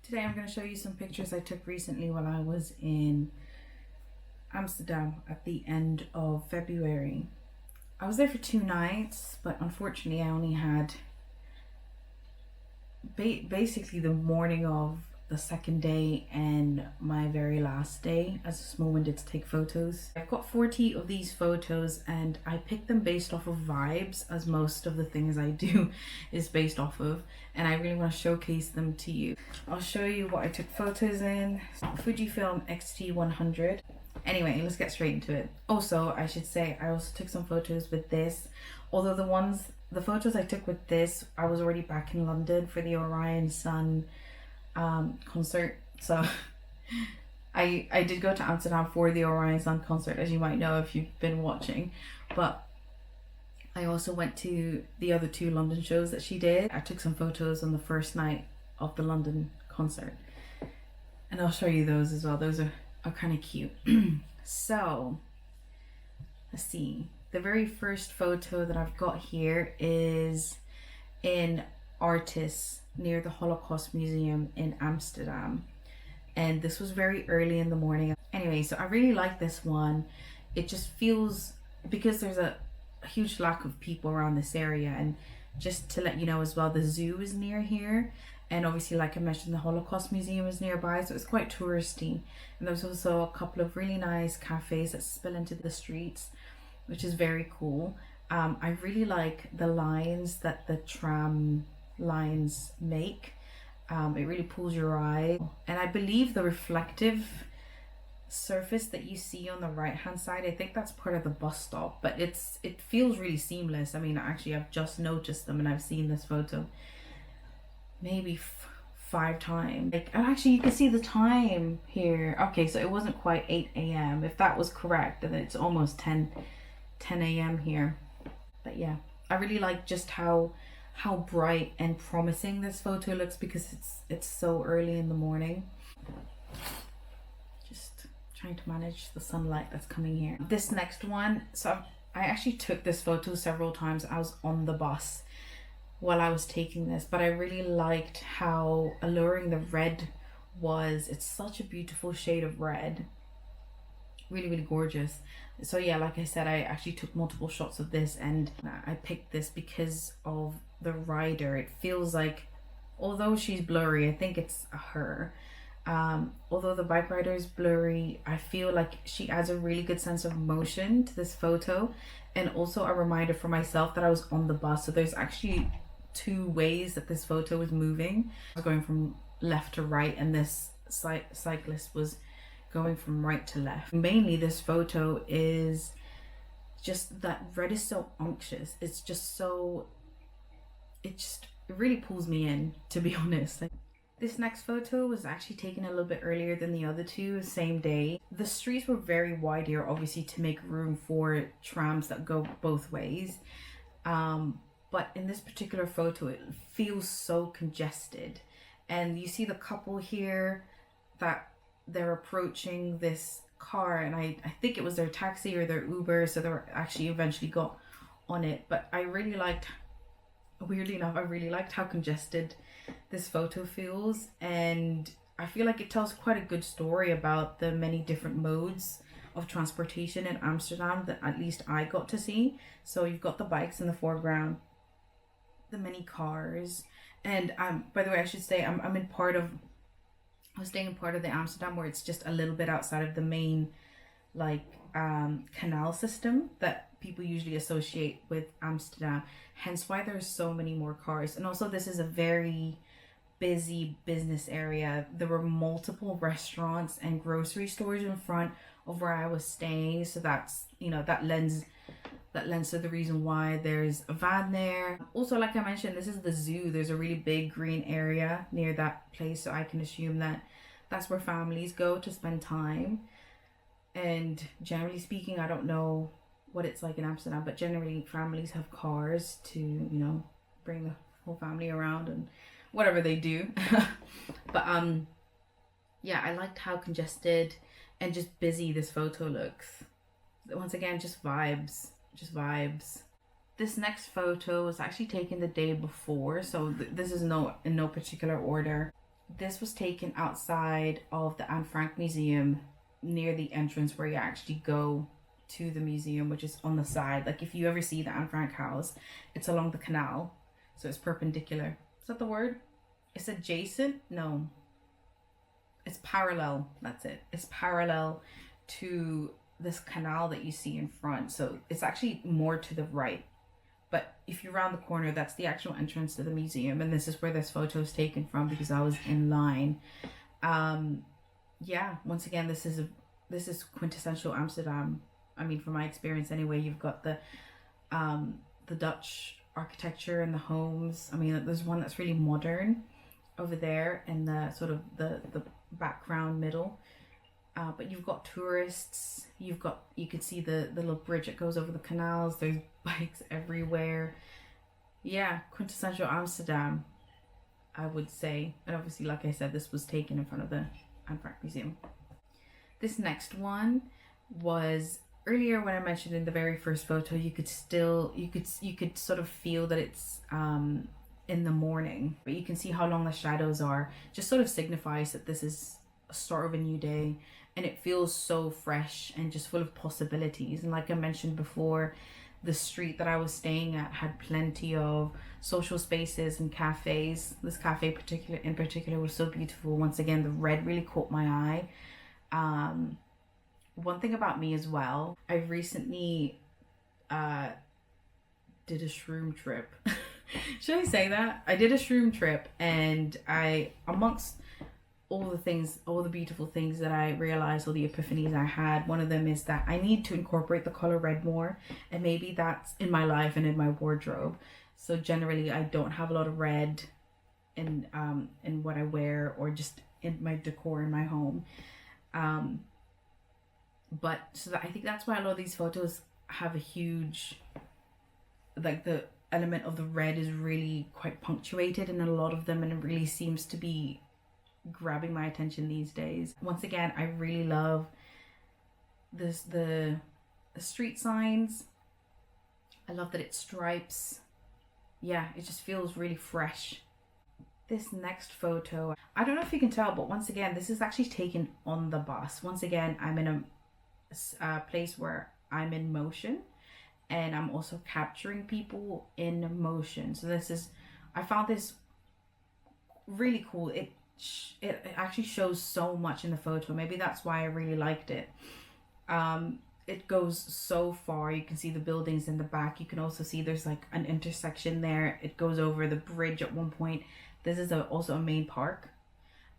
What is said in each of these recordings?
Today I'm going to show you some pictures I took recently while I was in Amsterdam at the end of February. I was there for 2 nights, but unfortunately I only had basically the morning of the second day and my very last day as a small window to take photos. I've got 40 of these photos and I picked them based off of vibes, as most of the things I do is based off of, and I really want to showcase them to you. I'll show you what I took photos in. Fujifilm X-T100. Anyway, let's get straight into it. Also, I should say I also took some photos with this, although the photos I took with this, I was already back in London for the Orion Sun concert. So I did go to Amsterdam for the Orion Sun concert, as you might know if you've been watching, but I also went to the other 2 London shows that she did. I took some photos on the first night of the London concert, and I'll show you those as well. Those are kind of cute. So let's see. The very first photo that I've got here is in Artis near the Holocaust Museum in Amsterdam, and this was very early in the morning. Anyway, so I really like this one. It just feels, because there's a huge lack of people around this area, and just to let you know as well, the zoo is near here, and obviously, like I mentioned, the Holocaust Museum is nearby, so it's quite touristy. And there's also a couple of really nice cafes that spill into the streets, which is very cool. I really like the lines that the tram lines make. It really pulls your eye, and I believe the reflective surface that you see on the right hand side, I think that's part of the bus stop, but it feels really seamless. I mean, actually I've just noticed them, and I've seen this photo maybe 5 times. Like, and actually you can see the time here. Okay, so it wasn't quite 8 a.m. if that was correct, and it's almost 10 a.m. here. But yeah, I really like just how bright and promising this photo looks, because it's so early in the morning. Just trying to manage the sunlight that's coming here. This next one, so I actually took this photo several times. I was on the bus while I was taking this, but I really liked how alluring the red was. It's such a beautiful shade of red, really, really gorgeous. So yeah, like I said, I actually took multiple shots of this, and I picked this because of the rider. It feels like, although she's blurry, I think it's her, although the bike rider is blurry, I feel like she adds a really good sense of motion to this photo, and also a reminder for myself that I was on the bus. So there's actually 2 ways that this photo was moving. I was going from left to right, and this cyclist was going from right to left. Mainly this photo is just that red is so unctuous. It's just so, it really pulls me in, to be honest. This next photo was actually taken a little bit earlier than the other 2, same day. The streets were very wide here, obviously to make room for trams that go both ways. But in this particular photo, it feels so congested. And you see the couple here that they're approaching this car, and I think it was their taxi or their Uber, so they were actually eventually got on it. But I really liked, weirdly enough, I really liked how congested this photo feels, and I feel like it tells quite a good story about the many different modes of transportation in Amsterdam that at least I got to see. So you've got the bikes in the foreground, the many cars, and by the way, I should say I was staying in part of the Amsterdam where it's just a little bit outside of the main canal system that people usually associate with Amsterdam, hence why there's so many more cars. And also, this is a very busy business area. There were multiple restaurants and grocery stores in front of where I was staying, so that's, you know, that lends to the reason why there's a van there. Also, like I mentioned, this is the zoo. There's a really big green area near that place, so I can assume that that's where families go to spend time. And generally speaking, I don't know what it's like in Amsterdam, but generally families have cars to, you know, bring the whole family around and whatever they do. But yeah, I liked how congested and just busy this photo looks. Once again, just vibes. This next photo was actually taken the day before, so this is in no particular order. This was taken outside of the Anne Frank Museum, near the entrance where you actually go to the museum, which is on the side. Like if you ever see the Anne Frank house, it's along the canal, so it's perpendicular. Is that the word? It's adjacent? No, it's parallel. That's it. It's parallel to this canal that you see in front, so it's actually more to the right. But if you're around the corner, that's the actual entrance to the museum, and this is where this photo is taken from because I was in line. Yeah, once again, this is quintessential Amsterdam. I mean, from my experience anyway. You've got the Dutch architecture and the homes. I mean, there's one that's really modern over there in the sort of the background middle. But you've got tourists. You can see the little bridge that goes over the canals. There's bikes everywhere. Yeah, quintessential Amsterdam, I would say. And obviously, like I said, this was taken in front of the Anne Frank Museum. This next one was earlier when I mentioned in the very first photo, you could sort of feel that it's in the morning, but you can see how long the shadows are. Just sort of signifies that this is a start of a new day, and it feels so fresh and just full of possibilities. And like I mentioned before, the street that I was staying at had plenty of social spaces and cafes. This cafe in particular was so beautiful. Once again, the red really caught my eye. One thing about me as well, I recently did a shroom trip. Should I say that? I did a shroom trip, and amongst all the beautiful things that I realized, all the epiphanies I had, one of them is that I need to incorporate the color red more, and maybe that's in my life and in my wardrobe. So generally I don't have a lot of red in what I wear, or just in my decor in my home. But so I think that's why a lot of these photos have a huge, like, the element of the red is really quite punctuated in a lot of them, and it really seems to be grabbing my attention these days. Once again, I really love the street signs. I love that it stripes. Yeah, it just feels really fresh. This next photo, I don't know if you can tell, but once again, this is actually taken on the bus. Once again, I'm in a place where I'm in motion, and I'm also capturing people in motion. So I found this really cool. It actually shows so much in the photo. Maybe that's why I really liked it. It goes so far. You can see the buildings in the back. You can also see there's like an intersection there. It goes over the bridge at one point. This is also a main park.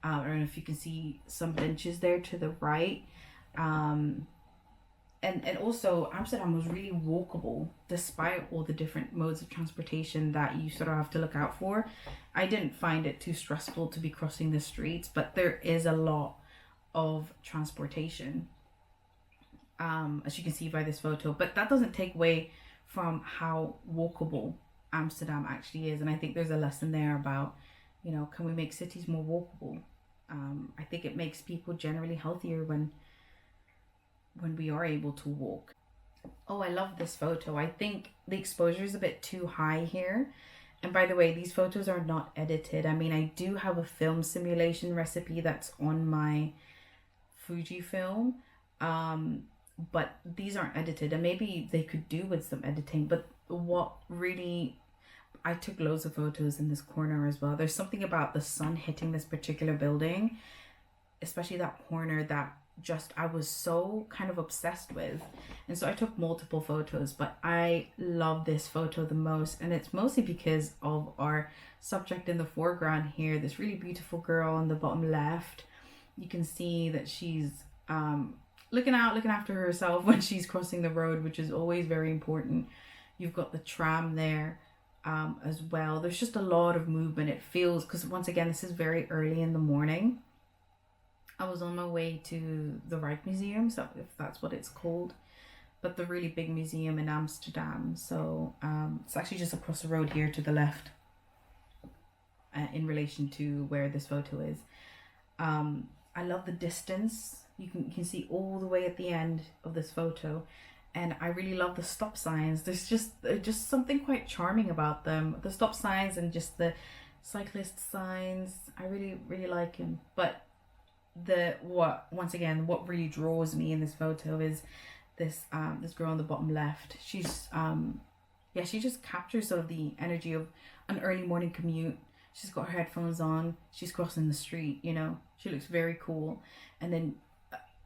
I don't know if you can see some benches there to the right. And also Amsterdam was really walkable despite all the different modes of transportation that you sort of have to look out for. I didn't find it too stressful to be crossing the streets, but there is a lot of transportation, as you can see by this photo. But that doesn't take away from how walkable Amsterdam actually is. And I think there's a lesson there about, can we make cities more walkable? I think it makes people generally healthier when we are able to walk. Oh, I love this photo. I think the exposure is a bit too high here. And by the way, these photos are not edited. I mean, I do have a film simulation recipe that's on my Fujifilm, but these aren't edited, and maybe they could do with some editing. But I took loads of photos in this corner as well. There's something about the sun hitting this particular building, especially that corner, that I was so kind of obsessed with. And so I took multiple photos, but I love this photo the most, and it's mostly because of our subject in the foreground here, this really beautiful girl on the bottom left. You can see that she's looking after herself when she's crossing the road, which is always very important. You've got the tram there as well. There's just a lot of movement. It feels, because once again, this is very early in the morning. I was on my way to the Rijksmuseum, so if that's what it's called, but the really big museum in Amsterdam. So it's actually just across the road here to the left, in relation to where this photo is. I love the distance. You can see all the way at the end of this photo, and I really love the stop signs. There's just something quite charming about them. The stop signs and just the cyclist signs. I really like him. But what really draws me in this photo is this girl on the bottom left. She's yeah, she just captures sort of the energy of an early morning commute. She's got her headphones on, she's crossing the street, you know, she looks very cool. And then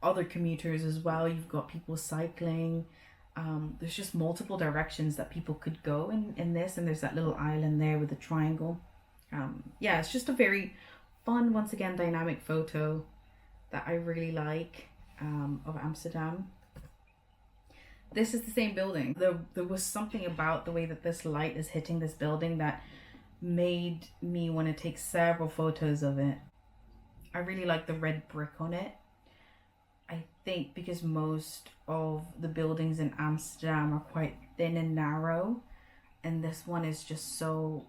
other commuters as well, you've got people cycling. There's just multiple directions that people could go in this, and there's that little island there with the triangle. Yeah, it's just a very fun, once again, dynamic photo that I really like, of Amsterdam. This is the same building. There was something about the way that this light is hitting this building that made me want to take several photos of it. I really like the red brick on it. I think because most of the buildings in Amsterdam are quite thin and narrow, and this one is just so,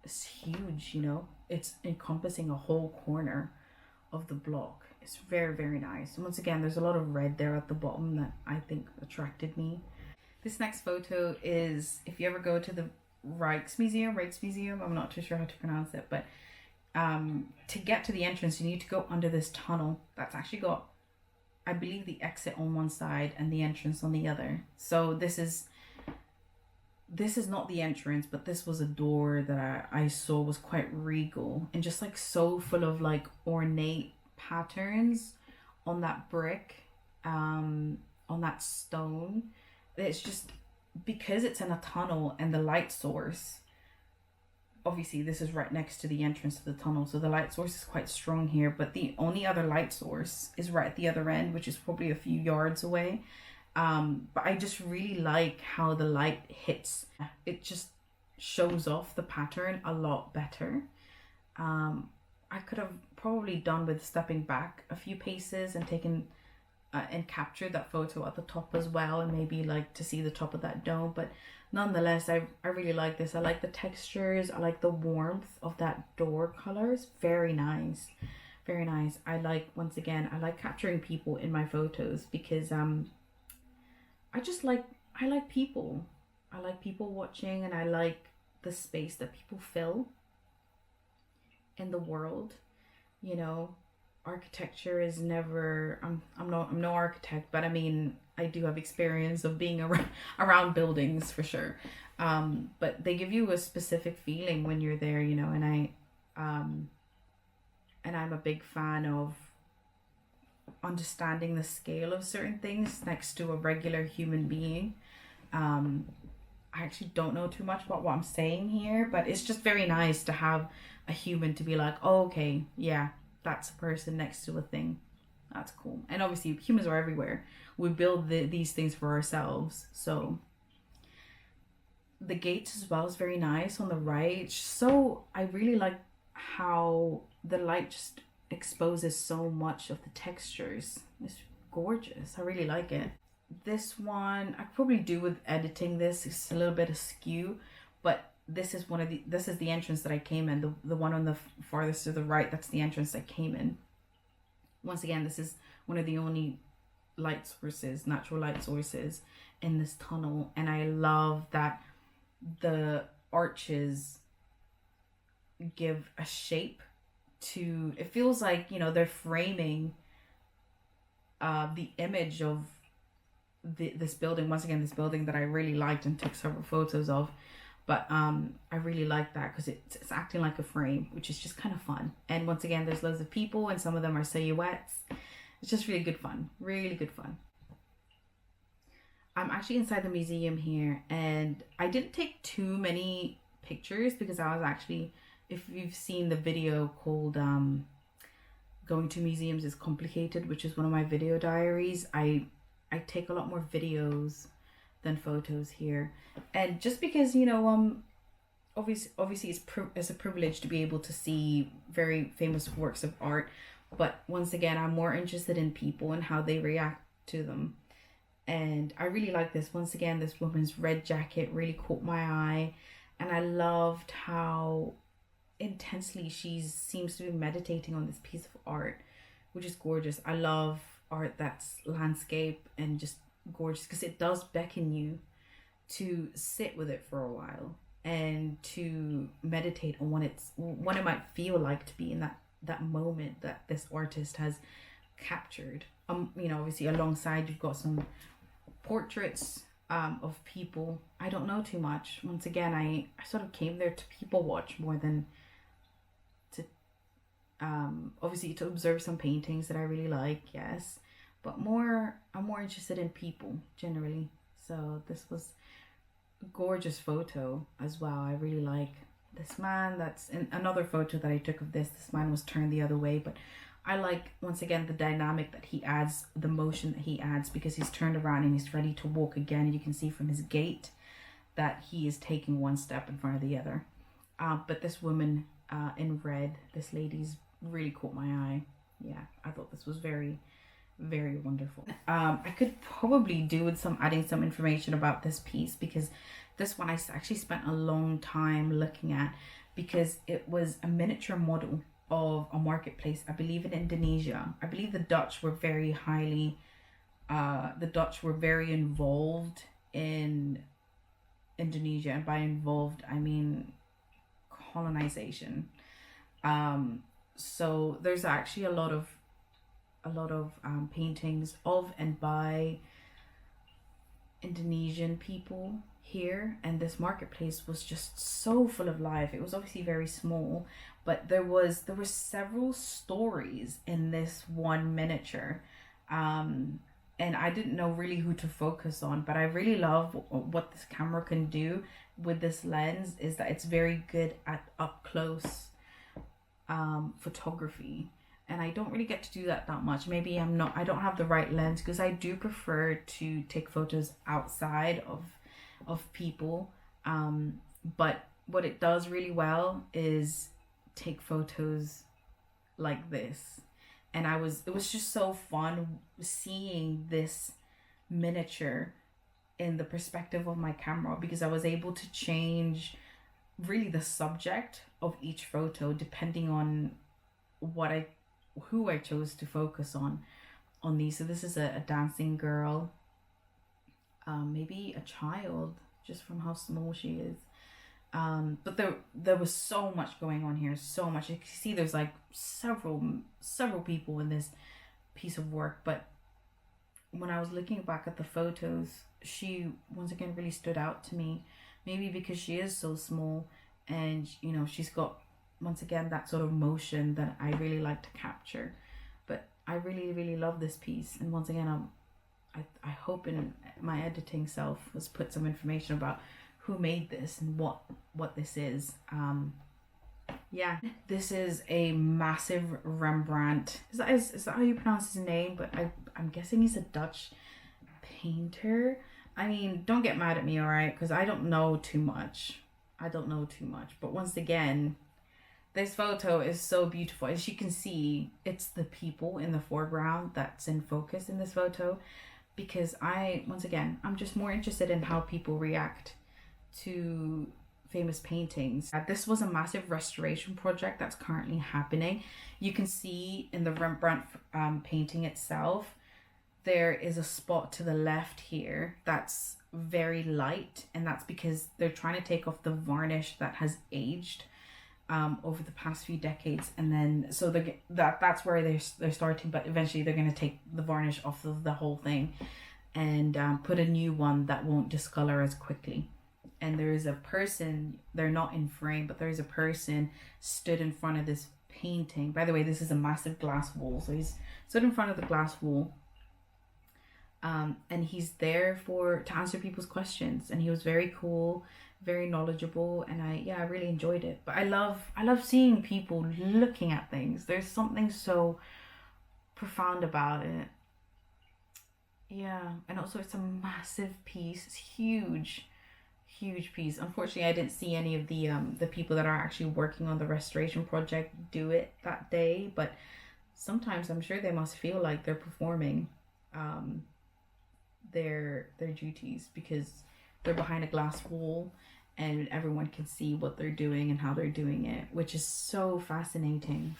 it's huge, you know, it's encompassing a whole corner of the block. It's very nice. And once again, there's a lot of red there at the bottom that I think attracted me. This next photo is, if you ever go to the Rijksmuseum, I'm not too sure how to pronounce it, but to get to the entrance you need to go under this tunnel that's actually got, I believe, the exit on one side and the entrance on the other. So this is not the entrance, but this was a door that I saw was quite regal and just like so full of like ornate patterns on that brick, on that stone. It's just, because it's in a tunnel and the light source, obviously this is right next to the entrance to the tunnel, so the light source is quite strong here, but the only other light source is right at the other end, which is probably a few yards away. But I just really like how the light hits. It just shows off the pattern a lot better. I could have probably done with stepping back a few paces and taken and captured that photo at the top as well, and maybe like to see the top of that dome. But nonetheless, I really like this. I like the textures, I like the warmth of that door colors. Very nice, very nice. I like, once again, I like capturing people in my photos because I like people. I like people watching, and I like the space that people fill in the world. You know, architecture is never, I'm no architect, but I mean, I do have experience of being around buildings for sure. But they give you a specific feeling when you're there, you know, and I'm a big fan of understanding the scale of certain things next to a regular human being. I actually don't know too much about what I'm saying here, but it's just very nice to have a human to be like, oh, okay, yeah, that's a person next to a thing. That's cool. And obviously humans are everywhere. We build these things for ourselves. So the gates as well is very nice on the right. So I really like how the light just exposes so much of the textures. It's gorgeous. I really like it. This one I probably do with editing this. It's a little bit askew, but this is the entrance that I came in. The one on the farthest to the right, that's the entrance I came in. Once again, this is one of the only light sources, natural light sources in this tunnel, and I love that the arches give a shape to, it feels like, you know, they're framing the image of this building. Once again, this building that I really liked and took several photos of. But I really like that because it's acting like a frame, which is just kind of fun. And once again, there's loads of people and some of them are silhouettes. It's just really good fun. Really good fun. I'm actually inside the museum here, and I didn't take too many pictures because I was actually, if you've seen the video called Going to Museums is Complicated, which is one of my video diaries, I take a lot more videos than photos here. And just because, you know, obviously it's a privilege to be able to see very famous works of art, but once again, I'm more interested in people and how they react to them. And I really like this. Once again, this woman's red jacket really caught my eye, and I loved how intensely she seems to be meditating on this piece of art, which is gorgeous. I love art that's landscape and just gorgeous because it does beckon you to sit with it for a while. and to meditate on what it might feel like to be in that moment that this artist has captured. You know, obviously alongside you've got some portraits of people. I don't know too much. Once again, I sort of came there to people watch more than to obviously to observe some paintings that I really like, yes, but I'm more interested in people generally. So this was a gorgeous photo as well. I really like this man. That's in another photo that I took of this man was turned the other way, but I like, once again, the dynamic that he adds, the motion that he adds, because he's turned around and he's ready to walk again. You can see from his gait that he is taking one step in front of the other. But this woman in red, this lady's really caught my eye. Yeah, I thought this was very, very wonderful. I could probably do with adding some information about this piece, because this one I actually spent a long time looking at, because it was a miniature model of a marketplace, I believe in Indonesia. I believe the Dutch were very involved in Indonesia, and by involved I mean colonization. So there's actually a lot of paintings of and by Indonesian people here, and this marketplace was just so full of life. It was obviously very small, but there were several stories in this one miniature, and I didn't know really who to focus on, but I really love what this camera can do with this lens, is that it's very good at up close photography, and I don't really get to do that much. Maybe I don't have the right lens, because I do prefer to take photos outside of people, but what it does really well is take photos like this. And it was just so fun seeing this miniature in the perspective of my camera, because I was able to change really the subject of each photo depending on who I chose to focus on these. So this is a dancing girl, maybe a child, just from how small she is. But there was so much going on here, so much. You can see there's like several people in this piece of work, but when I was looking back at the photos, she once again really stood out to me, maybe because she is so small, and you know, she's got once again that sort of motion that I really like to capture. But I really love this piece, and once again I hope in my editing self was put some information about who made this and what this is. Yeah, this is a massive Rembrandt. Is that how you pronounce his name? But I'm guessing he's a Dutch painter. I mean, don't get mad at me, all right? Because I don't know too much. But once again, this photo is so beautiful. As you can see, it's the people in the foreground that's in focus in this photo, because I'm just more interested in how people react to famous paintings. This was a massive restoration project that's currently happening. You can see in the Rembrandt painting itself, there is a spot to the left here that's very light, and that's because they're trying to take off the varnish that has aged over the past few decades, and then so that's where they're starting, but eventually they're going to take the varnish off of the whole thing and put a new one that won't discolor as quickly. And there is a person, they're not in frame, but there is a person stood in front of this painting. By the way, this is a massive glass wall, so he's stood in front of the glass wall, and he's there to answer people's questions, and he was very cool, very knowledgeable, and I really enjoyed it. But I love seeing people looking at things. There's something so profound about it. Yeah, and also it's a massive piece. It's huge piece. Unfortunately, I didn't see any of the people that are actually working on the restoration project do it that day, but sometimes I'm sure they must feel like they're performing their duties, because they're behind a glass wall and everyone can see what they're doing and how they're doing it, which is so fascinating.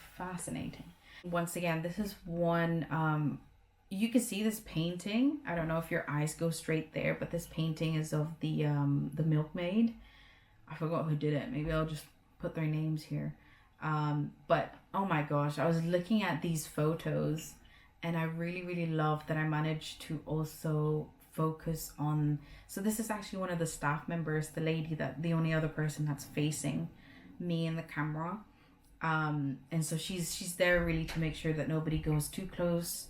Once again, this is one you can see this painting. I don't know if your eyes go straight there, but this painting is of the milkmaid. I forgot who did it. Maybe I'll just put their names here. But oh my gosh, I was looking at these photos and I really love that I managed to also focus on, so this is actually one of the staff members, the lady, that the only other person that's facing me in the camera. And so she's there really to make sure that nobody goes too close,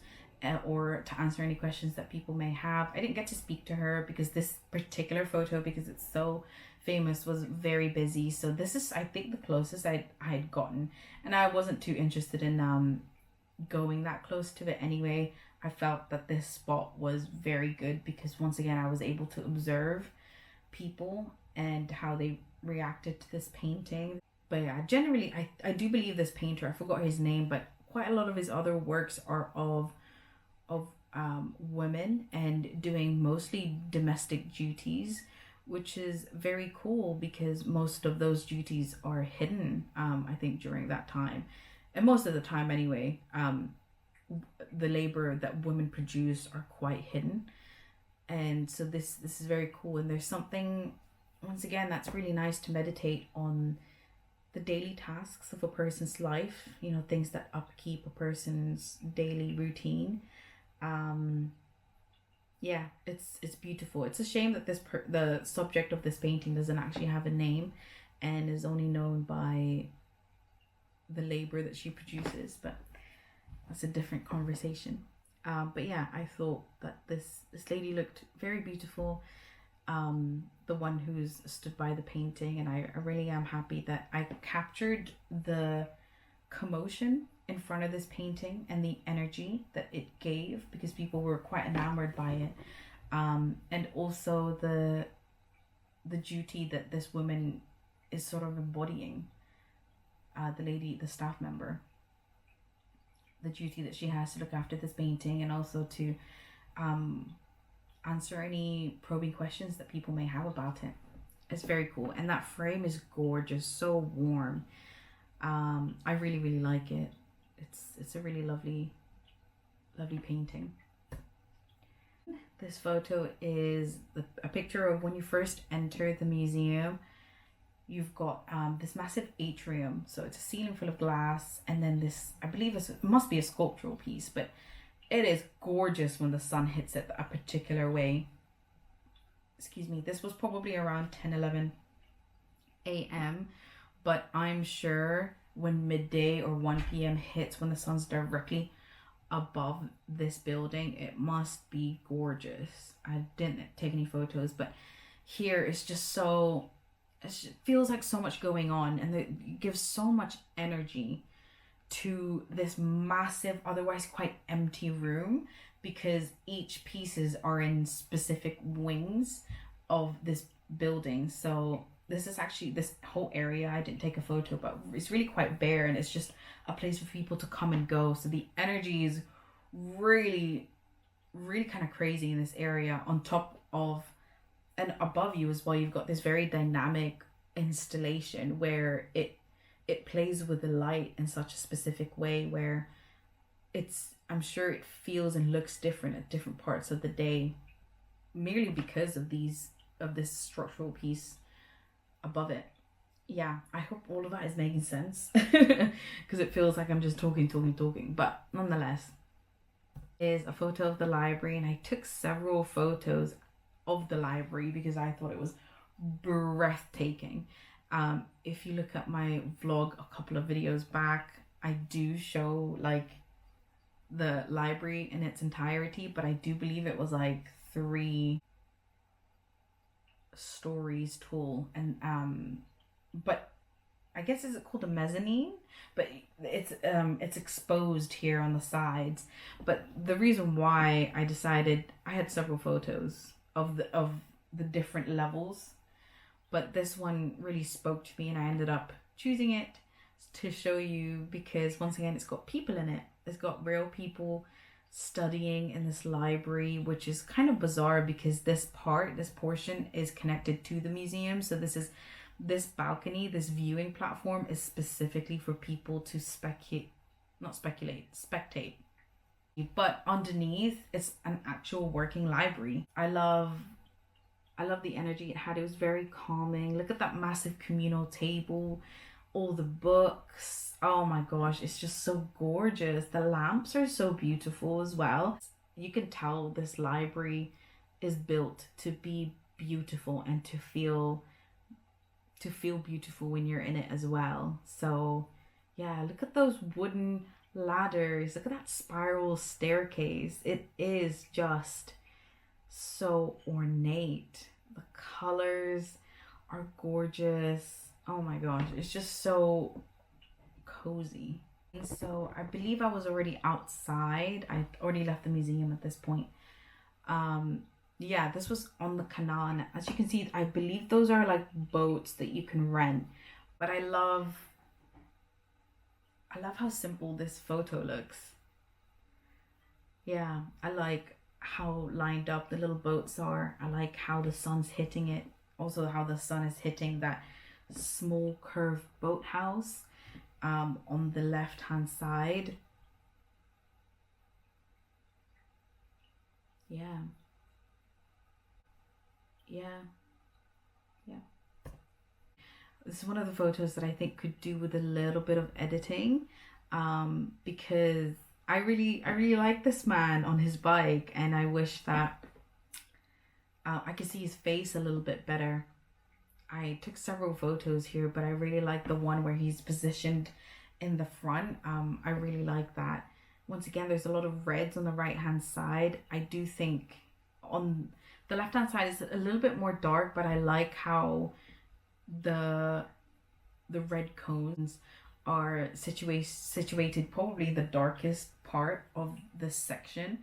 or to answer any questions that people may have. I didn't get to speak to her because this particular photo, because it's so famous, was very busy. So this is, I think, the closest I had gotten, and I wasn't too interested in going that close to it anyway. I felt that this spot was very good because once again I was able to observe people and how they reacted to this painting. But yeah, generally I do believe this painter, I forgot his name, but quite a lot of his other works are of women and doing mostly domestic duties, which is very cool because most of those duties are hidden, I think, during that time. And most of the time anyway, the labor that women produce are quite hidden. And so this is very cool. And there's something, once again, that's really nice to meditate on the daily tasks of a person's life, you know, things that upkeep a person's daily routine. Yeah, it's beautiful. It's a shame that the subject of this painting doesn't actually have a name and is only known by the labor that she produces, but that's a different conversation. But yeah, I thought that this lady looked very beautiful, the one who's stood by the painting, and I really am happy that I captured the commotion in front of this painting and the energy that it gave, because people were quite enamored by it, and also the duty that this woman is sort of embodying, the lady, the staff member, the duty that she has to look after this painting and also to answer any probing questions that people may have about it. It's very cool, and that frame is gorgeous, so warm. I really like it. It's a really lovely painting. This photo is a picture of when you first enter the museum. You've got this massive atrium, so it's a ceiling full of glass, and then this, I believe it must be a sculptural piece, but it is gorgeous when the sun hits it a particular way. Excuse me, this was probably around 10-11 a.m., but I'm sure when midday or 1 p.m. hits, when the sun's directly above this building, it must be gorgeous. I didn't take any photos, but here it's just so, it feels like so much going on, and it gives so much energy to this massive, otherwise quite empty room, because each pieces are in specific wings of this building. So this is actually, this whole area, I didn't take a photo, but it's really quite bare, and it's just a place for people to come and go. So the energy is really kind of crazy in this area. On top of and above you as well, you've got this very dynamic installation where it plays with the light in such a specific way where I'm sure it feels and looks different at different parts of the day, merely because of this structural piece above it. Yeah, I hope all of that is making sense because it feels like I'm just talking, but nonetheless, is a photo of the library, and I took several photos of the library because I thought it was breathtaking. If you look at my vlog a couple of videos back, I do show like the library in its entirety, but I do believe it was like 3 stories tall, and but I guess, is it called a mezzanine? But it's exposed here on the sides. But the reason why I decided, I had several photos of the different levels, but this one really spoke to me, and I ended up choosing it to show you because, once again, it's got people in it. It's got real people studying in this library, which is kind of bizarre because this portion is connected to the museum. So this balcony, this viewing platform, is specifically for people to spectate. But underneath, it's an actual working library. I love I love the energy it had. It was very calming. Look at that massive communal table, all the books. Oh my gosh, it's just so gorgeous. The lamps are so beautiful as well. You can tell this library is built to be beautiful and to feel beautiful when you're in it as well. So yeah, look at those wooden ladders. Look at that spiral staircase. It is just so ornate. The colors are gorgeous. Oh my gosh, it's just so cozy. So I believe I was already outside. I already left the museum at this point. Yeah, this was on the canal, and as you can see, I believe those are like boats that you can rent. But I love how simple this photo looks. Yeah, I like how lined up the little boats are. I like how the sun's hitting it. Also how the sun is hitting that small curved boathouse on the left hand side. Yeah. Yeah. This is one of the photos that I think could do with a little bit of editing, because I really like this man on his bike, and I wish that I could see his face a little bit better. I took several photos here, but I really like the one where he's positioned in the front. I really like that. Once again, there's a lot of reds on the right hand side. I do think on the left hand side is a little bit more dark, but I like how the red cones are situated probably the darkest part of this section,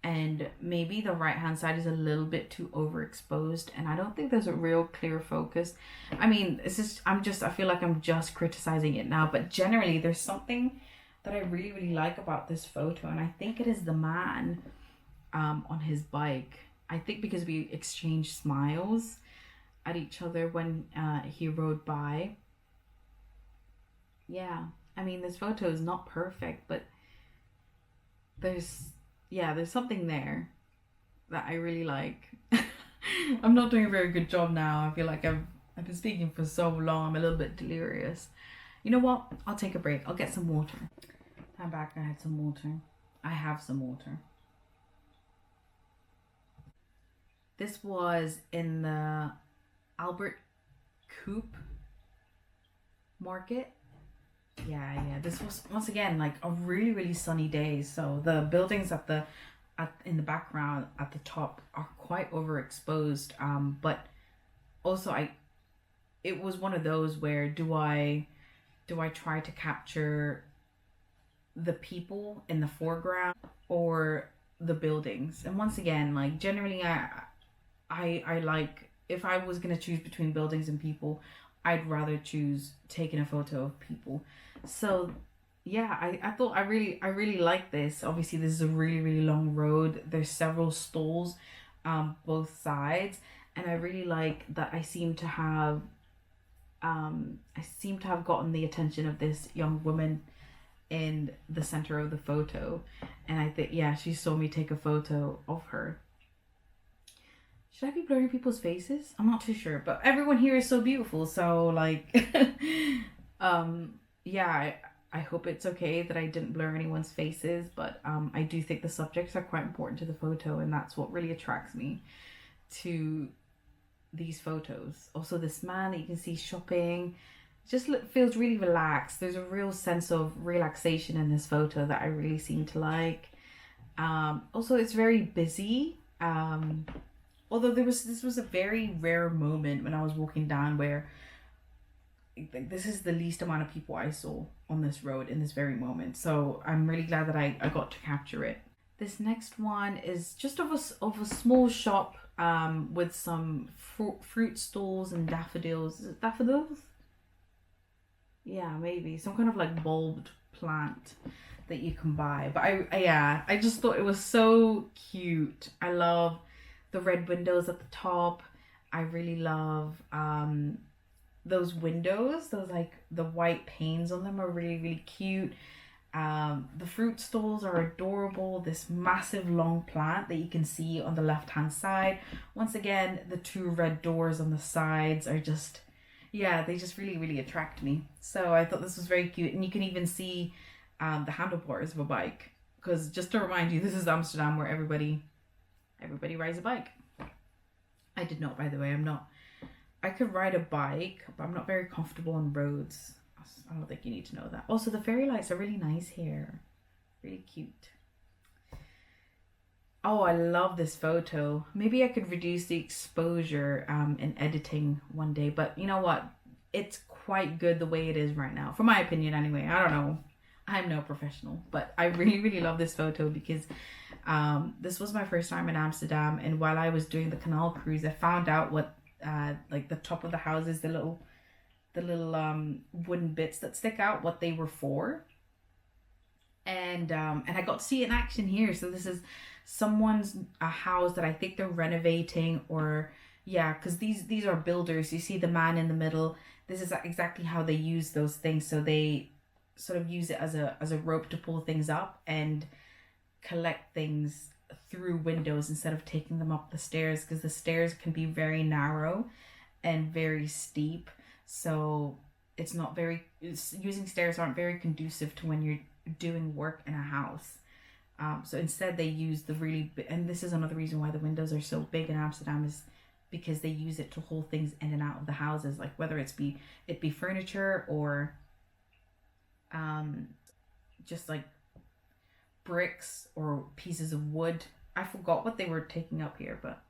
and maybe the right hand side is a little bit too overexposed, and I don't think there's a real clear focus. I mean, it's just I feel like I'm just criticizing it now, but generally there's something that I really like about this photo, and I think it is the man on his bike. I think because we exchanged smiles at each other when he rode by. Yeah, I mean, this photo is not perfect, but there's something there that I really like. I'm not doing a very good job now. I feel like I've been speaking for so long. I'm a little bit delirious. You know what? I'll take a break. I'll get some water. I'm back. I had some water. I have some water. This was in the Albert Coop market. Yeah, this was once again like a really sunny day, so the buildings in the background at the top are quite overexposed, but also it was one of those where do I try to capture the people in the foreground or the buildings? And once again, like generally I like, if I was going to choose between buildings and people, I'd rather choose taking a photo of people. So yeah, I thought I really like this. Obviously this is a really long road. There's several stalls both sides, and I really like that I seem to have gotten the attention of this young woman in the center of the photo, and I think, yeah, she saw me take a photo of her. Should I be blurring people's faces? I'm not too sure, but everyone here is so beautiful, so like yeah, I hope it's okay that I didn't blur anyone's faces, but I do think the subjects are quite important to the photo, and that's what really attracts me to these photos. Also, this man that you can see shopping just feels really relaxed. There's a real sense of relaxation in this photo that I really seem to like. Also, it's very busy. Although this was a very rare moment when I was walking down where this is the least amount of people I saw on this road in this very moment. So I'm really glad that I got to capture it. This next one is just of a small shop with some fruit stalls and daffodils. Is it daffodils? Yeah, maybe some kind of like bulbed plant that you can buy. But I just thought it was so cute. I love the red windows at the top. I really love those windows. Those like the white panes on them are really cute. The fruit stalls are adorable. This massive long plant that you can see on the left hand side. Once again, the two red doors on the sides are just, yeah, they just really attract me. So I thought this was very cute. And you can even see the handlebars of a bike, because just to remind you, this is Amsterdam, where everybody rides a bike. I did not, by the way. I could ride a bike, but I'm not very comfortable on roads. I don't think you need to know that. Also, the fairy lights are really nice here. Really cute. Oh, I love this photo. Maybe I could reduce the exposure in editing one day, but you know what? It's quite good the way it is right now. For my opinion anyway. I don't know. I'm no professional, but I really love this photo because this was my first time in Amsterdam, and while I was doing the canal cruise, I found out what like the top of the houses, the little wooden bits that stick out, what they were for. And I got to see it in action here. So this is someone's a house that I think they're renovating, or yeah, because these are builders. You see the man in the middle. This is exactly how they use those things. So they sort of use it as a rope to pull things up and collect things through windows instead of taking them up the stairs, because the stairs can be very narrow and very steep. So it's not very, using stairs aren't very conducive to when you're doing work in a house. So instead they use the really, and this is another reason why the windows are so big in Amsterdam, is because they use it to hold things in and out of the houses, like whether it be furniture or just like bricks or pieces of wood. I forgot what they were taking up here, but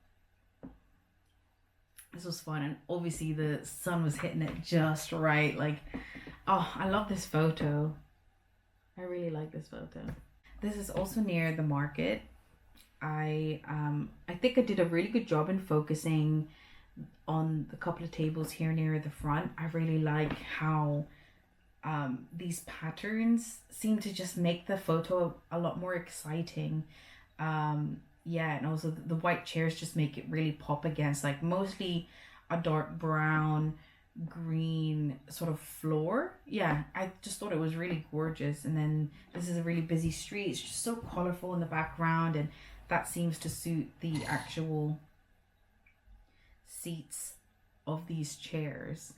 this was fun. And obviously the sun was hitting it just right. Like, oh, I love this photo. I really like this photo. This is also near the market. I think I did a really good job in focusing on the couple of tables here near the front. I really like how these patterns seem to just make the photo a lot more exciting. Yeah, and also the white chairs just make it really pop against like mostly a dark brown green sort of floor. Yeah, I just thought it was really gorgeous. And then this is a really busy street. It's just so colorful in the background, and that seems to suit the actual seats of these chairs.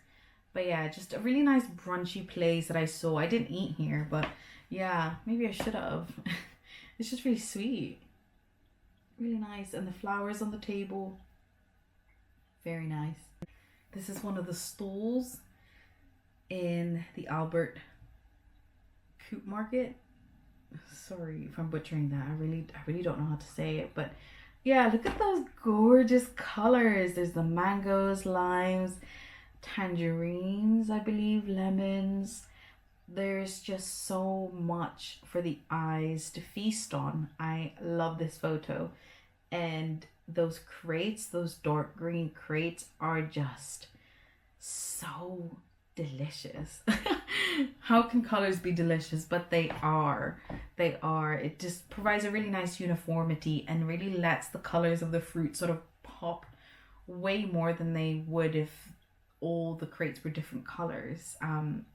But yeah, just a really nice brunchy place that I saw. I didn't eat here, but yeah, maybe I should have. It's just really sweet. Really nice. And the flowers on the table. Very nice. This is one of the stalls in the Albert Coop Market. Sorry if I'm butchering that. I really don't know how to say it, but yeah, look at those gorgeous colors. There's the mangoes, limes, tangerines, I believe, lemons. There's just so much for the eyes to feast on. I love this photo. And those crates, those dark green crates, are just so delicious. How can colors be delicious? But they are. They are. It just provides a really nice uniformity and really lets the colors of the fruit sort of pop way more than they would if all the crates were different colors.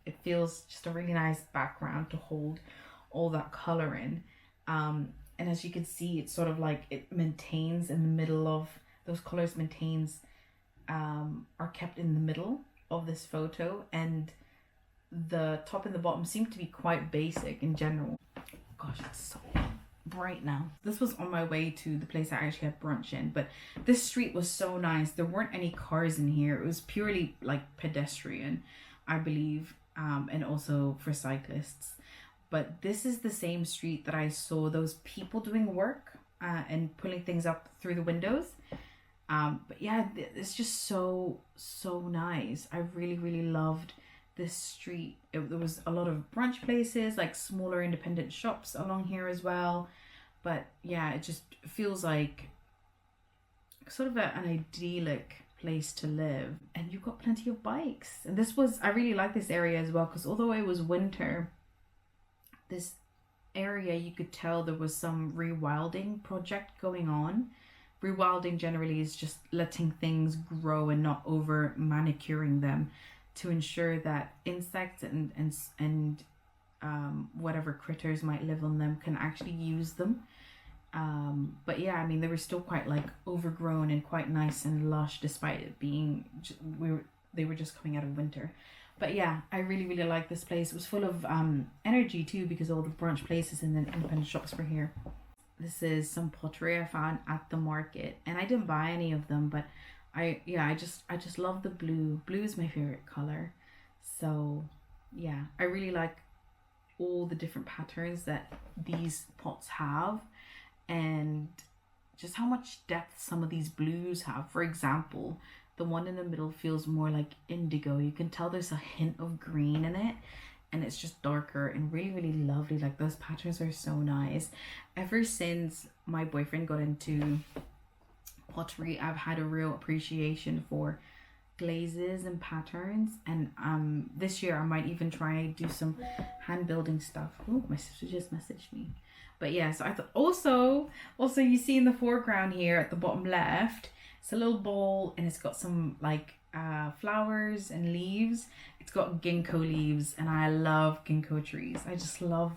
It feels just a really nice background to hold all that color in. And as you can see, it's sort of like it maintains in the middle of those colors, are kept in the middle of this photo, and the top and the bottom seem to be quite basic in general. Gosh, it's so bright now. This was on my way to the place I actually had brunch in, but this street was so nice. There weren't any cars in here. It was purely like pedestrian, I believe, and also for cyclists. But this is the same street that I saw those people doing work and pulling things up through the windows. But yeah, it's just so nice. I really loved this street. There was a lot of brunch places, like smaller independent shops along here as well. But yeah, it just feels like sort of an idyllic place to live. And you've got plenty of bikes. And I really like this area as well, because although it was winter, this area, you could tell there was some rewilding project going on. Rewilding generally is just letting things grow and not over manicuring them, to ensure that insects and whatever critters might live on them can actually use them. But yeah, I mean, they were still quite like overgrown and quite nice and lush, despite it being they were just coming out of winter. But yeah, I really, really like this place. It was full of energy too, because all the brunch places and then independent shops were here. This is some pottery I found at the market, and I didn't buy any of them, but I just love the blue. Blue is my favorite color. So yeah, I really like all the different patterns that these pots have, and just how much depth some of these blues have. For example, the one in the middle feels more like indigo. You can tell there's a hint of green in it, and it's just darker and really, really lovely. Like, those patterns are so nice. Ever since my boyfriend got into pottery, I've had a real appreciation for glazes and patterns, and this year I might even try do some hand building stuff. Oh, my sister just messaged me. But yeah, so I thought also you see in the foreground here at the bottom left, it's a little bowl, and it's got some like flowers and leaves. It's got ginkgo leaves, and I love ginkgo trees. I just love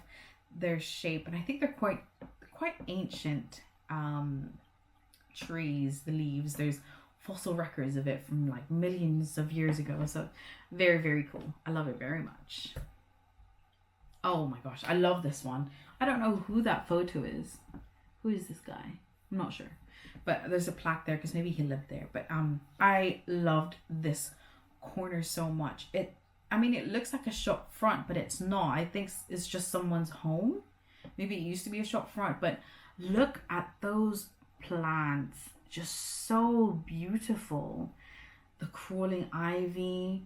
their shape, and I think they're quite ancient trees. The leaves, there's fossil records of it from like millions of years ago, so very, very cool. I love it very much. Oh my gosh, I love this one. I don't know who that photo is. Who is this guy? I'm not sure, but there's a plaque there because maybe he lived there. But I loved this corner so much. I mean, it looks like a shop front, but it's not. I think it's just someone's home. Maybe it used to be a shop front, but look at those plants. Just so beautiful. The crawling ivy,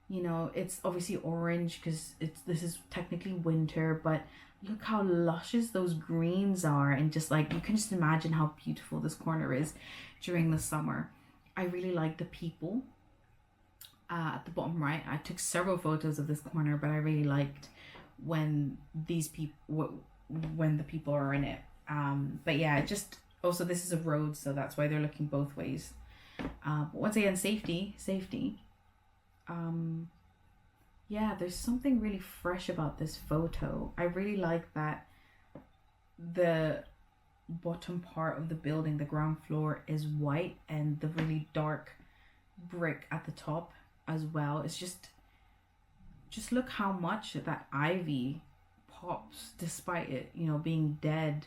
you know, it's obviously orange because this is technically winter, but look how luscious those greens are, and just like, you can just imagine how beautiful this corner is during the summer. I really like the people at the bottom right. I took several photos of this corner, but I really liked when the people are in it. But yeah, just also, this is a road, so that's why they're looking both ways. But once again, safety. Yeah, there's something really fresh about this photo. I really like that the bottom part of the building, the ground floor, is white, and the really dark brick at the top as well. It's just look how much that ivy pops despite it, you know, being dead.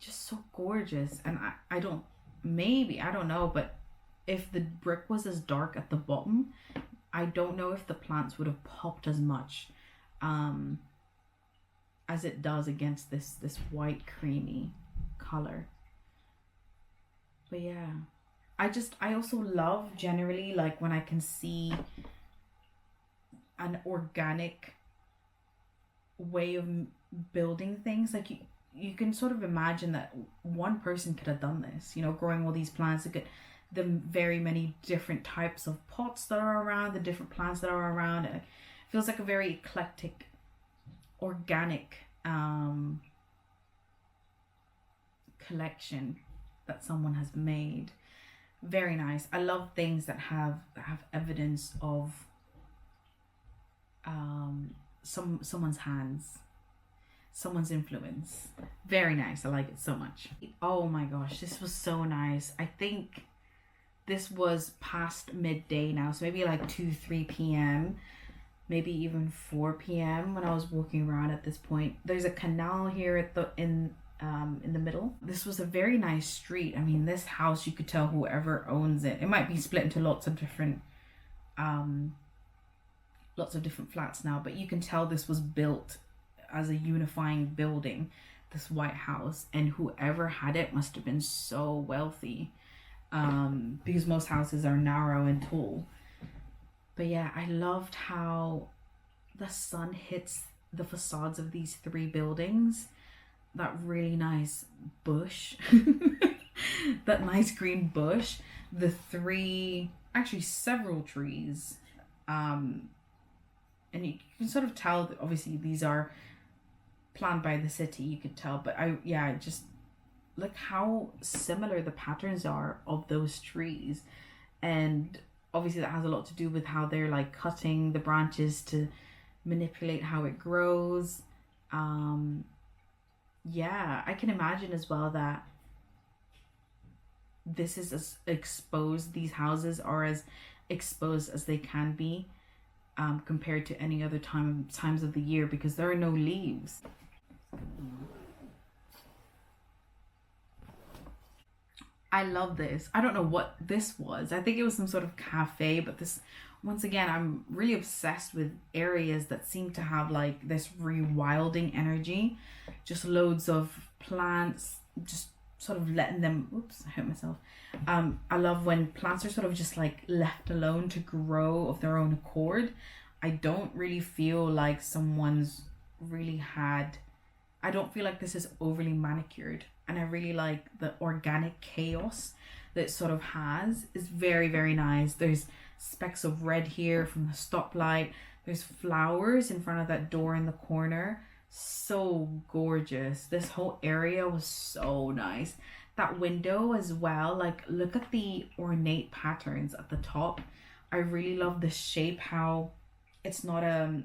Just so gorgeous. And I don't know, but if the brick was as dark at the bottom, I don't know if the plants would have popped as much as it does against this white creamy color. But yeah, I also love generally, like, when I can see an organic way of building things. Like, you can sort of imagine that one person could have done this, you know, growing all these plants. Look at the very many different types of pots that are around, the different plants that are around. It feels like a very eclectic, organic collection that someone has made. Very nice. I love things that have evidence of someone's hands, someone's influence. Very nice. I like it so much. Oh my gosh, this was so nice. I think this was past midday now, so maybe like 2-3 p.m, maybe even 4 p.m. when I was walking around at this point. There's a canal here at in the middle. This was a very nice street. I mean, this house, you could tell whoever owns it. It might be split into lots of different flats now, but you can tell this was built as a unifying building, this white house, and whoever had it must have been so wealthy, because most houses are narrow and tall. But yeah, I loved how the sun hits the facades of these 3 buildings. That really nice bush, that nice green bush, the 3, actually several trees, and you can sort of tell that obviously these are planned by the city, you could tell. But I just look how similar the patterns are of those trees, and obviously that has a lot to do with how they're like cutting the branches to manipulate how it grows. Yeah, I can imagine as well that this is as exposed, these houses are as exposed as they can be, compared to any other times of the year, because there are no leaves. I love this. I don't know what this was. I think it was some sort of cafe, but this, once again, I'm really obsessed with areas that seem to have like this rewilding energy. Just loads of plants, just sort of letting them, oops, I hurt myself. I love when plants are sort of just like left alone to grow of their own accord. I don't really feel like someone's really had, I don't feel like this is overly manicured, and I really like the organic chaos that it sort of has. Is very, very nice. There's specks of red here from the stoplight. There's flowers in front of that door in the corner. So gorgeous. This whole area was so nice. That window as well, like look at the ornate patterns at the top. I really love the shape, how it's not a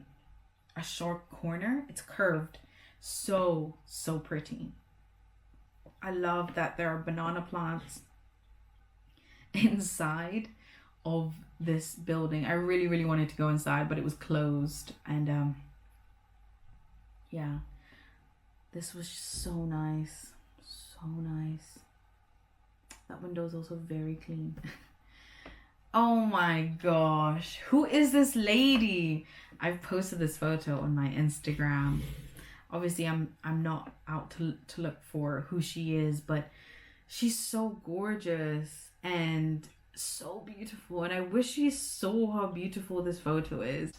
short corner, it's curved. So pretty. I love that there are banana plants inside of this building. I really wanted to go inside, but it was closed. And yeah, this was just so nice. So nice. That window is also very clean. Oh my gosh, who is this lady? I've posted this photo on my Instagram. Obviously I'm not out to look for who she is, but she's so gorgeous and so beautiful, and I wish you saw how beautiful this photo is.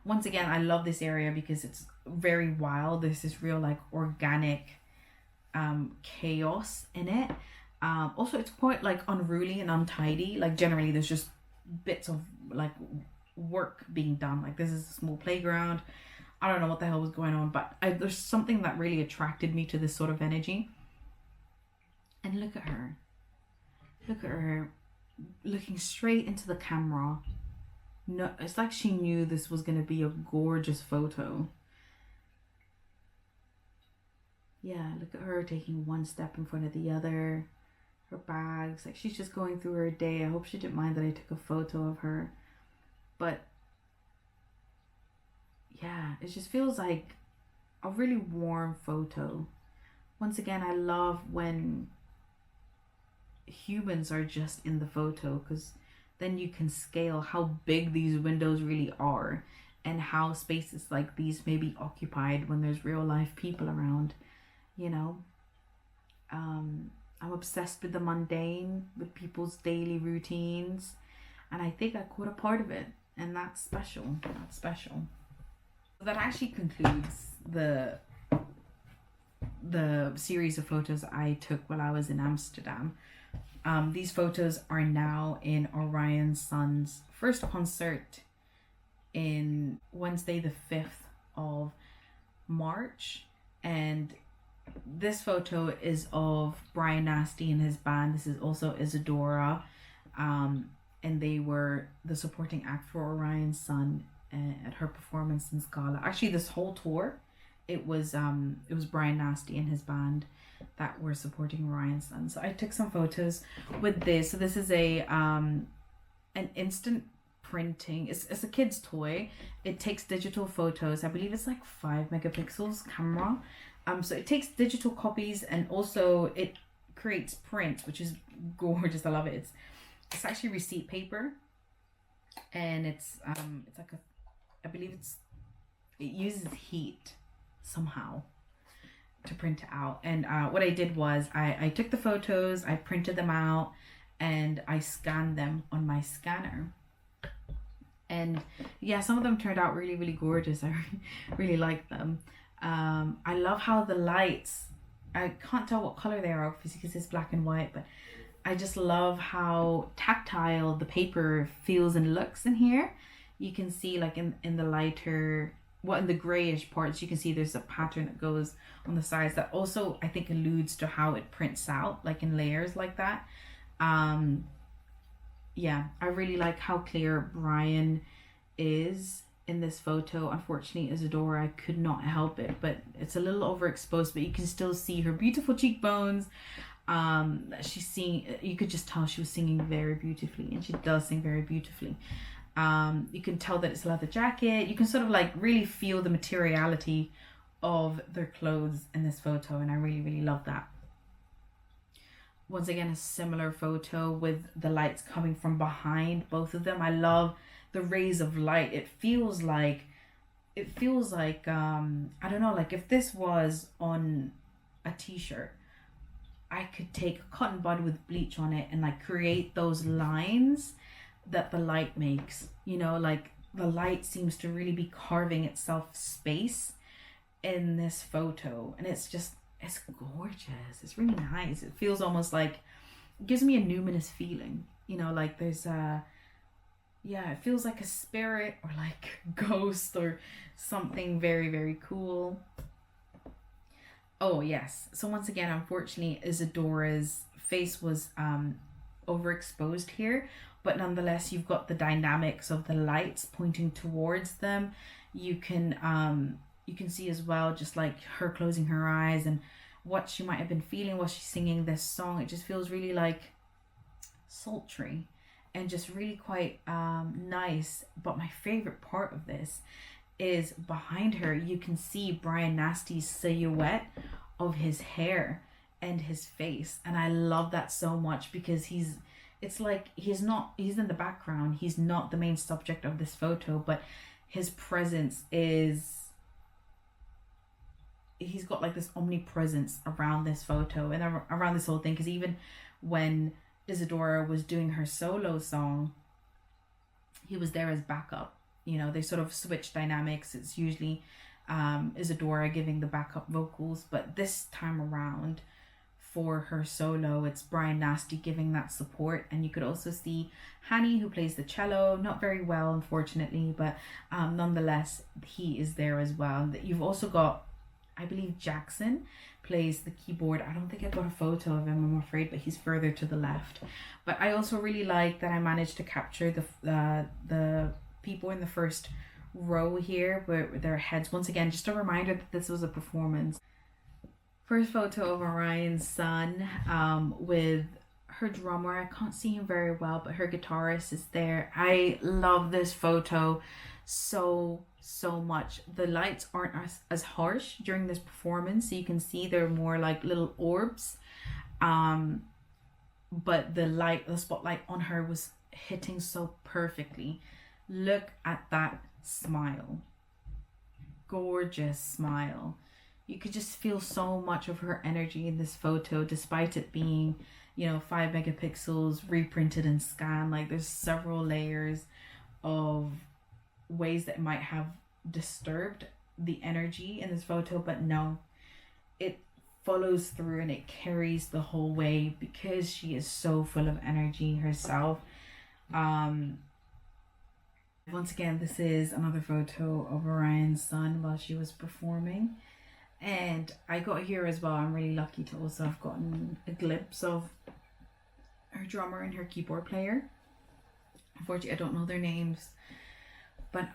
Once again, I love this area because it's very wild. There's this real like organic chaos in it. Also it's quite like unruly and untidy. Like generally there's just bits of like work being done. Like this is a small playground. I don't know what the hell was going on, but there's something that really attracted me to this sort of energy. And look at her. Look at her looking straight into the camera. No, it's like she knew this was going to be a gorgeous photo. Yeah, look at her taking one step in front of the other. Her bags, like she's just going through her day. I hope she didn't mind that I took a photo of her. But yeah, it just feels like a really warm photo. Once again, I love when humans are just in the photo, because then you can scale how big these windows really are and how spaces like these may be occupied when there's real life people around, you know. I'm obsessed with the mundane, with people's daily routines, and I think I caught a part of it, and that's special. That's special. That actually concludes the series of photos I took while I was in Amsterdam. These photos are now in Orion Sun's first concert in Wednesday the 5th of March, and this photo is of Brian Nasty and his band. This is also Isadora, and they were the supporting act for Orion Sun at her performance in Scala. Actually, this whole tour, it was Brian Nasty and his band that were supporting Orion Sun. So I took some photos with this. So this is a an instant printing. It's a kid's toy. It takes digital photos. I believe it's like 5 megapixels camera. So it takes digital copies, and also it creates prints, which is gorgeous. I love it. It's actually receipt paper, and it's like I believe it uses heat somehow to print it out. And what I did was I took the photos, I printed them out, and I scanned them on my scanner. And yeah, some of them turned out really gorgeous. I really like them. I love how the lights, I can't tell what color they are obviously because it's black and white, but I just love how tactile the paper feels and looks in here. You can see like in the lighter, in the grayish parts, you can see there's a pattern that goes on the sides that also I think alludes to how it prints out, like in layers like that. Yeah, I really like how clear Brian is in this photo. Unfortunately, Isadora, I could not help it, but it's a little overexposed, but you can still see her beautiful cheekbones. She's singing, you could just tell she was singing very beautifully, and she does sing very beautifully. You can tell that it's a leather jacket. You can sort of like really feel the materiality of their clothes in this photo, and I really, really love that. Once again, a similar photo with the lights coming from behind both of them. I love the rays of light. It feels like I don't know, like if this was on a t-shirt, I could take a cotton bud with bleach on it and like create those lines that the light makes. You know, like the light seems to really be carving itself space in this photo, and it's gorgeous. It's really nice. It feels almost like, it gives me a numinous feeling, you know, like there's it feels like a spirit or like ghost or something very, very cool. Oh yes, so once again, unfortunately, Isadora's face was overexposed here, but nonetheless you've got the dynamics of the lights pointing towards them. You can see as well, just like her closing her eyes and what she might have been feeling while she's singing this song. It just feels really like sultry and just really quite nice. But my favorite part of this is behind her you can see Brian Nasty's silhouette of his hair and his face, and I love that so much because he's in the background, he's not the main subject of this photo, but his presence is, he's got like this omnipresence around this photo and around this whole thing, because even when Isadora was doing her solo song, he was there as backup. You know, they sort of switch dynamics. It's usually Isadora giving the backup vocals, but this time around for her solo, it's Brian Nasty giving that support. And you could also see Hani, who plays the cello, not very well unfortunately, but nonetheless he is there as well. You've also got, I believe Jackson plays the keyboard. I don't think I've got a photo of him, I'm afraid, but he's further to the left. But I also really like that I managed to capture the people in the first row here with their heads. Once again, just a reminder that this was a performance. First photo of Orion's son with her drummer. I can't see him very well, but her guitarist is there. I love this photo so much. The lights aren't as harsh during this performance, so you can see they're more like little orbs, but the spotlight on her was hitting so perfectly. Look at that smile, gorgeous smile. You could just feel so much of her energy in this photo, despite it being, you know, 5 megapixels reprinted and scanned. Like there's several layers of ways that might have disturbed the energy in this photo, but no, it follows through and it carries the whole way because she is so full of energy herself. Once again, this is another photo of Orion's son while she was performing, and I got here as well. I'm really lucky to also have gotten a glimpse of her drummer and her keyboard player. Unfortunately, I don't know their names, but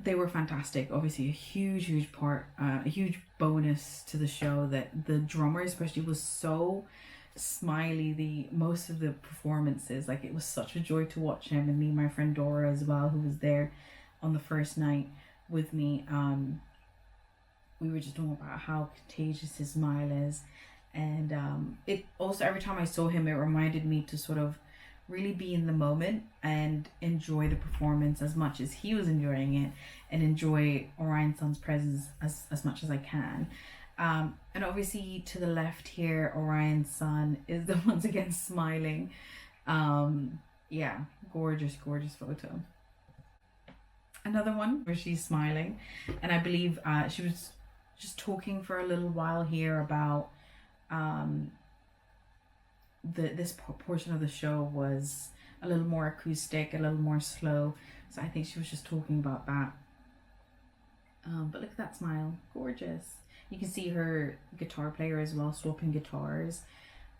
they were fantastic. Obviously a huge part, a huge bonus to the show that the drummer especially was so smiley most of the performances. Like it was such a joy to watch him, and me and my friend Dora as well, who was there on the first night with me. We were just talking about how contagious his smile is, and it also, every time I saw him, it reminded me to sort of really be in the moment and enjoy the performance as much as he was enjoying it, and enjoy Orion's son's presence as much as I can. And obviously to the left here, Orion's son is the once again smiling. Yeah, gorgeous photo. Another one where she's smiling, and I believe she was just talking for a little while here about this portion of the show was a little more acoustic, a little more slow, so I think she was just talking about that. But look at that smile, gorgeous. You can see her guitar player as well, swapping guitars,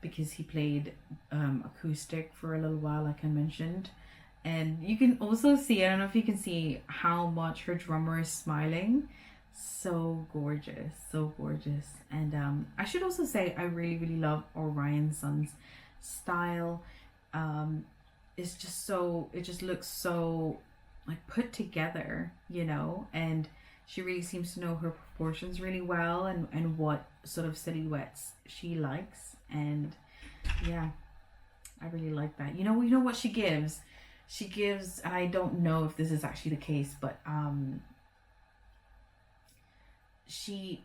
because he played acoustic for a little while, like I mentioned. And you can also see, I don't know if you can see how much her drummer is smiling. So gorgeous, so gorgeous. And I should also say I really, really love Orion Sun's style. It's just so, it just looks so like put together, you know, and she really seems to know her proportions really well, and what sort of silhouettes she likes. And yeah, I really like that. You know what she gives? She gives, and I don't know if this is actually the case, but she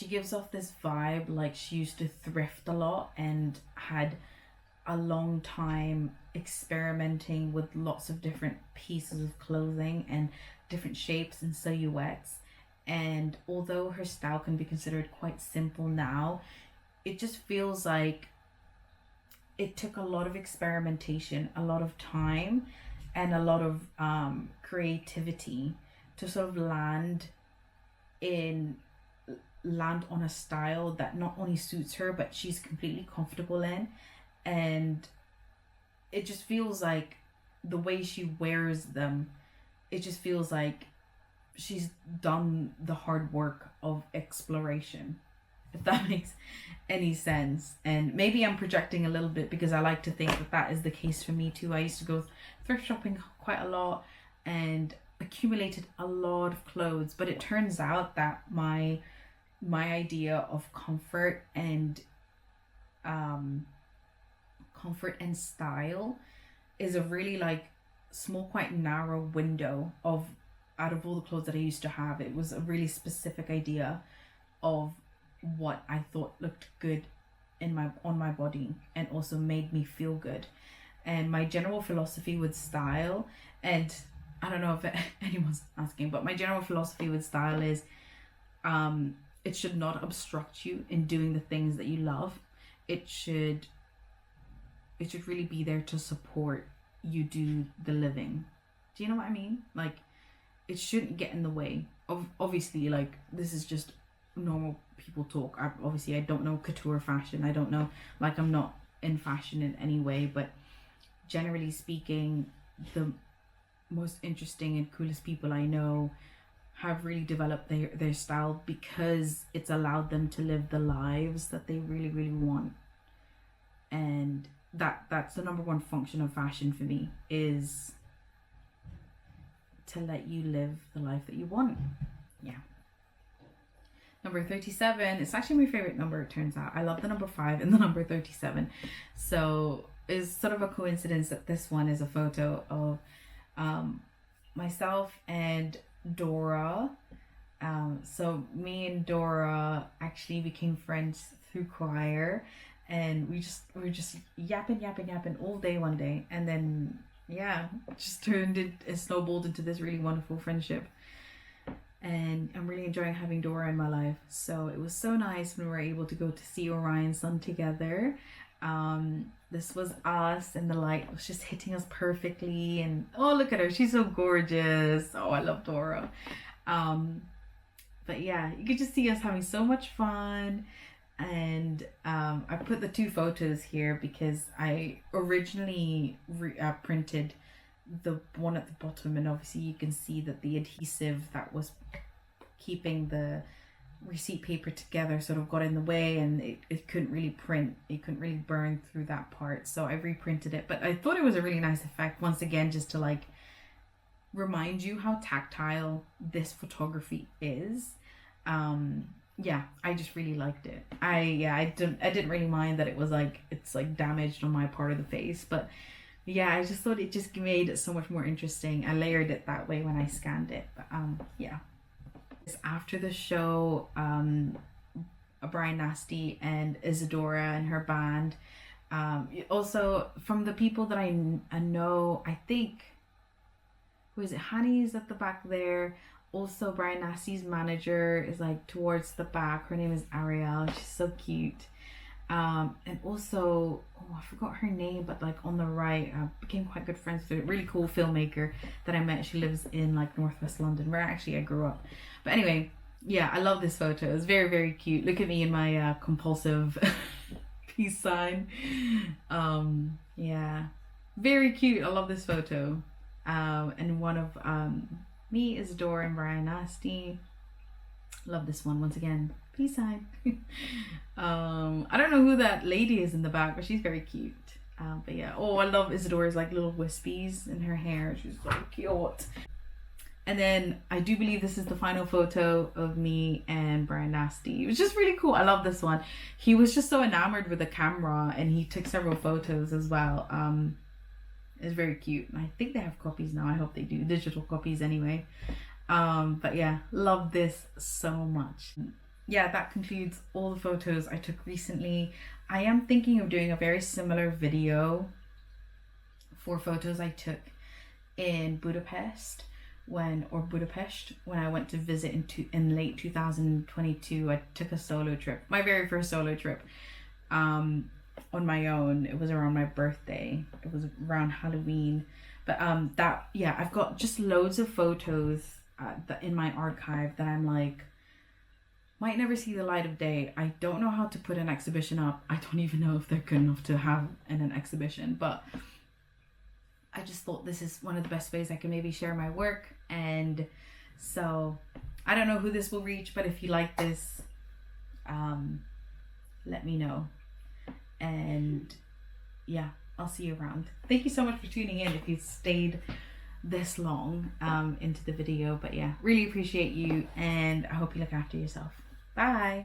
gives off this vibe like she used to thrift a lot and had a long time experimenting with lots of different pieces of clothing and different shapes and silhouettes. And although her style can be considered quite simple now, it just feels like it took a lot of experimentation, a lot of time, and a lot of creativity to sort of land on a style that not only suits her but she's completely comfortable in. And it just feels like the way she wears them, it just feels like she's done the hard work of exploration, if that makes any sense. And maybe I'm projecting a little bit, because I like to think that that is the case for me too. I used to go thrift shopping quite a lot and accumulated a lot of clothes, but it turns out that my idea of comfort and style is a really like small, quite narrow window of, out of all the clothes that I used to have, it was a really specific idea of what I thought looked good on my body and also made me feel good. And my general philosophy with style, and I don't know if anyone's asking, but my general philosophy with style is it should not obstruct you in doing the things that you love. It should really be there to support you do the living. Do you know what I mean? Like, it shouldn't get in the way of, obviously, like, this is just normal people talk. I don't know couture fashion. I don't know, like, I'm not in fashion in any way, but generally speaking, the most interesting and coolest people I know have really developed their style because it's allowed them to live the lives that they really, really want. And that's the number one function of fashion for me, is to let you live the life that you want. Yeah. Number 37, it's actually my favorite number, it turns out. I love the number 5 and the number 37. So it's sort of a coincidence that this one is a photo of myself and Dora. So me and Dora actually became friends through choir, and we were just yapping all day one day, and then yeah, it snowballed into this really wonderful friendship. And I'm really enjoying having Dora in my life. So it was so nice when we were able to go to see Orion Sun together. This was us, and the light was just hitting us perfectly, and oh, look at her, she's so gorgeous. Oh, I love Dora. But yeah, you could just see us having so much fun. And I put the two photos here because I originally printed the one at the bottom, and obviously you can see that the adhesive that was keeping the receipt paper together sort of got in the way, and it couldn't really print, it couldn't really burn through that part, so I reprinted it. But I thought it was a really nice effect, once again, just to like remind you how tactile this photography is. Yeah, I just really liked it. I didn't really mind that it was like, it's like damaged on my part of the face, but yeah, I just thought it just made it so much more interesting. I layered it that way when I scanned it. But yeah. After the show, Brian Nasty and Isadora and her band, also from the people that I know, I think, who is it? Honey's at the back there. Also, Brian Nasty's manager is like towards the back. Her name is Ariel. She's so cute. And also, oh, I forgot her name, but like on the right, I became quite good friends with a really cool filmmaker that I met. She lives in like Northwest London, where actually I grew up. But anyway, yeah, I love this photo. It's very, very cute. Look at me in my compulsive peace sign. Yeah, very cute. I love this photo. and one of me, Isadora, and Brian Nasty. Love this one once again. Peace sign. I don't know who that lady is in the back, but she's very cute. But yeah, oh, I love Isadora's like little wispies in her hair. She's so cute. And then I do believe this is the final photo of me and Brian Nasty. It was just really cool. I love this one. He was just so enamored with the camera, and he took several photos as well. It's very cute. I think they have copies now. I hope they do. Digital copies anyway. But yeah, love this so much. Yeah, that concludes all the photos I took recently. I am thinking of doing a very similar video for photos I took in Budapest when I went to visit in late 2022. I took a solo trip, my very first solo trip, on my own. It was around my birthday. It was around Halloween. But I've got just loads of photos in my archive that I'm like, might never see the light of day. I don't know how to put an exhibition up. I don't even know if they're good enough to have in an exhibition, but I just thought this is one of the best ways I can maybe share my work. And so I don't know who this will reach, but if you like this, let me know. And yeah, I'll see you around. Thank you so much for tuning in if you stayed this long into the video. But yeah, really appreciate you, and I hope you look after yourself. Bye.